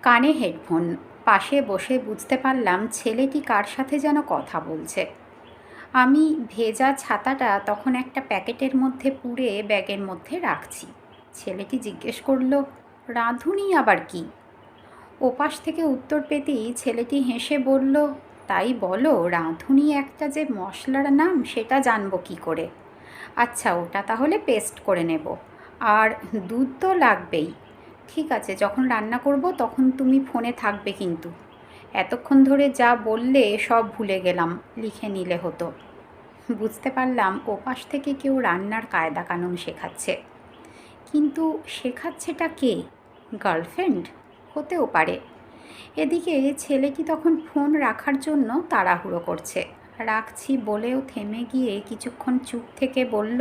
কানে হেডফোন, পাশে বসে বুঝতে পারলাম ছেলেটি কার সাথে যেন কথা বলছে। আমি ভেজা ছাতাটা তখন একটা প্যাকেটের মধ্যে পুরে ব্যাগের মধ্যে রাখছি। ছেলেটি জিজ্ঞেস করল, রাঁধুনি আবার কি? ওপাশ থেকে উত্তর পেতেই ছেলেটি হেসে বলল, তাই বলো, রাঁধুনি একটা যে মশলার নাম সেটা জানবো কি করে? আচ্ছা, ওটা তাহলে পেস্ট করে নেব। আর দুধ তো লাগবেই। ঠিক আছে, যখন রান্না করব তখন তুমি ফোনে থাকবে কিন্তু। এতক্ষণ ধরে যা বললে সব ভুলে গেলাম, লিখে নিলে হতো। বুঝতে পারলাম ওপাশ থেকে কেউ রান্নার কায়দা কানুন শেখাচ্ছে। কিন্তু শেখাচ্ছেটা কে? গার্লফ্রেন্ড? হতেও পারে। এদিকে ছেলেটি তখন ফোন রাখার জন্য তাড়াহুড়ো করছে। রাখছি বলেও থেমে গিয়ে কিছুক্ষণ চুপ থেকে বলল,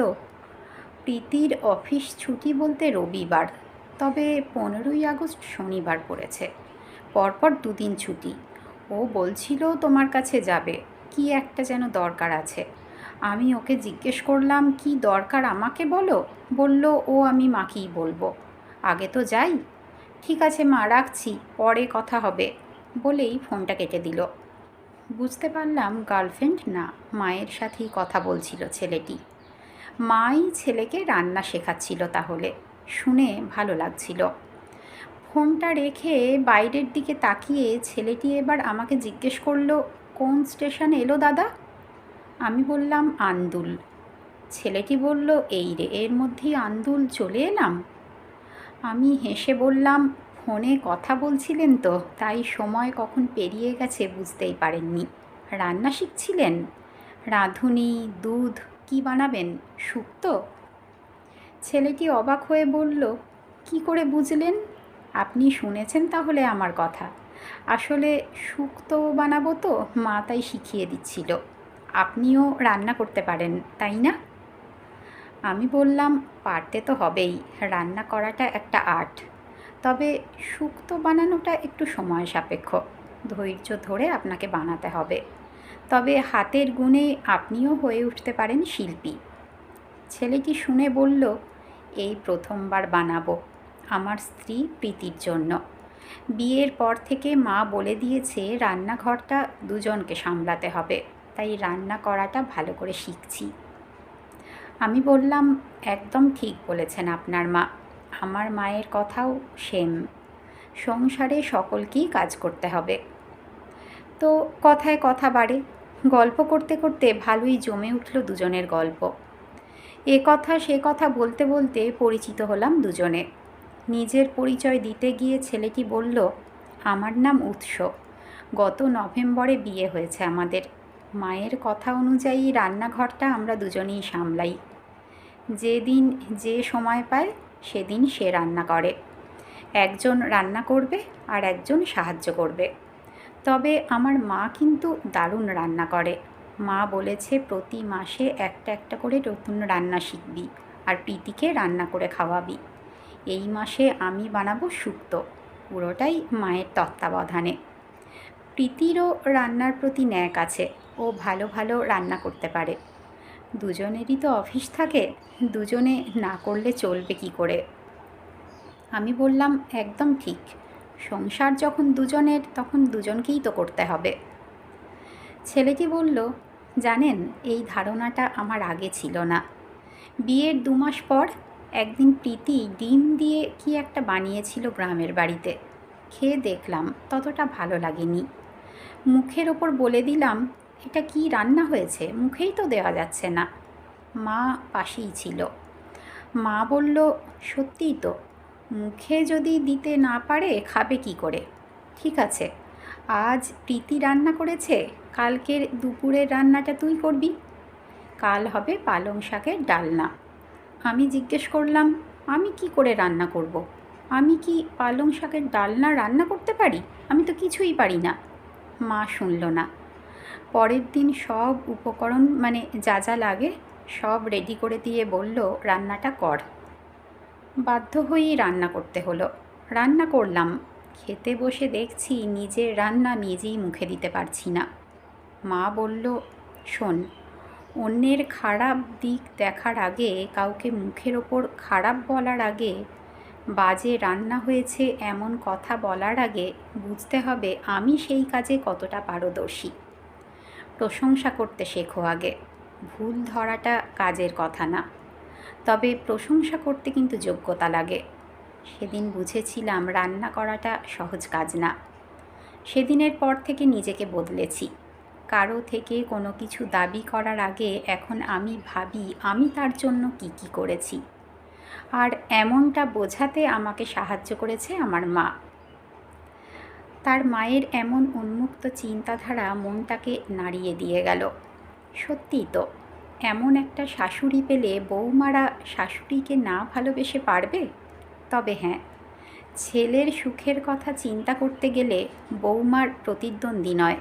প্রীতির অফিস ছুটি বলতে রবিবার, তবে 15ই আগস্ট শনিবার পড়েছে। পরপর দুদিন ছুটি। ও বলছিল তোমার কাছে যাবে, কি একটা যেন দরকার আছে। আমি ওকে জিজ্ঞেস করলাম, কি দরকার আমাকে বলো? বলল, ও আমি মাকেই বলবো। আগে তো যাই। ঠিক আছে মা, রাখছি, পরে কথা হবে, বলেই ফোনটা কেটে দিল। বুঝতে পারলাম গার্লফ্রেন্ড না, মায়ের সাথেই কথা বলছিল ছেলেটি। মাই ছেলেকে রান্না শেখাচ্ছিল তাহলে। শুনে ভালো লাগছিল। ফোনটা রেখে বাইরের দিকে তাকিয়ে ছেলেটি এবার আমাকে জিজ্ঞেস করলো, কোন স্টেশন এলো দাদা? আমি বললাম, আন্দুল। ছেলেটি বলল, এই রে, এর মধ্যেই আন্দুল চলে এলাম। আমি হেসে বললাম, ফোনে কথা বলছিলেন তো, তাই সময় কখন পেরিয়ে গেছে বুঝতেই পারেননি। রান্না শিখছিলেন? রাঁধুনি, দুধ, কি বানাবেন? শুক্তো? ছেলেটি অবাক হয়ে বলল, কি করে বুঝলেন? আপনি শুনেছেন তাহলে আমার কথা। আসলে শুক্তো বানাবো তো, মা তাই শিখিয়ে দিচ্ছিল। আপনিও রান্না করতে পারেন, তাই না? আমি বললাম, পারতে তো হবেই, রান্না করাটা একটা আর্ট। তবে শুক্তো বানানোটা একটু সময় সাপেক্ষ, ধৈর্য ধরে আপনাকে বানাতে হবে। তবে হাতের গুণে আপনিও হয়ে উঠতে পারেন শিল্পী। ছেলেটি শুনে বলল, এই প্রথমবার বানাবো, আমার স্ত্রী প্রীতির জন্য। বিয়ের পর থেকে মা বলে দিয়েছে রান্নাঘরটা দুজনকে সামলাতে হবে, তাই রান্না করাটা ভালো করে শিখছি। আমি বললাম, একদম ঠিক বলেছেন আপনার মা, আমার মায়ের কথাও সেম। সংসারে সকলকেই কাজ করতে হবে। তো কথায় কথা বাড়ে। গল্প করতে করতে ভালোই জমে উঠল দুজনের গল্প। এ কথা সে কথা বলতে বলতে পরিচিত হলাম দুজনে। নিজের পরিচয় দিতে গিয়ে ছেলেটি বলল, আমার নাম উৎস। গত নভেম্বরে বিয়ে হয়েছে আমাদের। মায়ের কথা অনুযায়ী রান্নাঘরটা আমরা দুজনেই সামলাই। যেদিন যে সময় পায় সেদিন সে রান্না করে। একজন রান্না করবে আর একজন সাহায্য করবে। তবে আমার মা কিন্তু দারুণ রান্না করে। মা বলেছে প্রতি মাসে একটা একটা করে নতুন রান্না শিখবি আর প্রীতিকে রান্না করে খাওয়াবি। এই মাসে আমি বানাবো শুক্তো, পুরোটাই মায়ের তত্ত্বাবধানে। প্রীতিরও রান্নার প্রতি ন্যাক আছে, ও ভালো ভালো রান্না করতে পারে। দুজনেরই তো অফিস থাকে, দুজনে না করলে চলবে কি করে? আমি বললাম, একদম ঠিক, সংসার যখন দুজনের তখন দুজনকেই তো করতে হবে। ছেলেটি বলল, জানেন, এই ধারণাটা আমার আগে ছিল না। বিয়ের 2 মাস পর একদিন প্রীতি ডিম দিয়ে কি একটা বানিয়েছিল গ্রামের বাড়িতে। খেয়ে দেখলাম, ততটা ভালো লাগেনি। মুখের ওপর বলে দিলাম, এটা কি রান্না হয়েছে, মুখেই তো দেওয়া যাচ্ছে না। মা পাশেই ছিল। মা বলল, সত্যিই তো, মুখে যদি দিতে না পারে খাবে কি করে? ঠিক আছে, আজ প্রীতি রান্না করেছে, কালকের দুপুরের রান্নাটা তুই করবি। কাল হবে পালং শাকের ডালনা। আমি জিজ্ঞেস করলাম, আমি কি করে রান্না করব? আমি কি পালং শাকের ডালনা রান্না করতে পারি? আমি তো কিছুই পারি না। মা শুনল না। পরের দিন সব উপকরণ মানে যা যা লাগে সব রেডি করে দিয়ে বলল, রান্নাটা কর। বাধ্য হয়েই রান্না করতে হলো। রান্না করলাম। খেতে বসে দেখছি নিজের রান্না নিজেই মুখে দিতে পারছি না। মা বলল, শোন, অন্যের খারাপ দিক দেখার আগে, কাউকে মুখের ওপর খারাপ বলার আগে বাজে রান্না হয়েছে এমন কথা বলার আগে বুঝতে হবে আমি সেই কাজে কতটা পারদর্শী। প্রশংসা করতে শেখো আগে। ভুল ধরাটা কাজের কথা না, তবে প্রশংসা করতে কিন্তু যোগ্যতা লাগে। সেদিন বুঝেছিলাম রান্না করাটা সহজ কাজ না। সেদিনের পর থেকে নিজেকে বদলেছি। কারো থেকে কোনো কিছু দাবি করার আগে এখন আমি ভাবি আমি তার জন্য কী কী করেছি। আর এমনটা বোঝাতে আমাকে সাহায্য করেছে আমার মা। তার মায়ের এমন উন্মুক্ত চিন্তাধারা মনটাকে নাড়িয়ে দিয়ে গেল। সত্যিই তো, এমন একটা শাশুড়ি পেলে বৌমারা শাশুড়িকে না ভালোবেসে পারবে? তবে হ্যাঁ, ছেলের সুখের কথা চিন্তা করতে গেলে বৌমার প্রতিদ্বন্দ্বী নয়,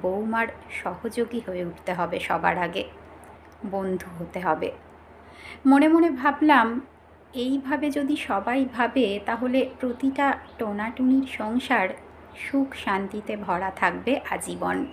বৌমার সহযোগী হয়ে উঠতে হবে। সবার আগে বন্ধু হতে হবে। মনে মনে ভাবলাম, এইভাবে যদি সবাই ভাবে তাহলে প্রতিটা টোনাটুনির সংসার সুখ শান্তিতে ভরা থাকবে আজীবন।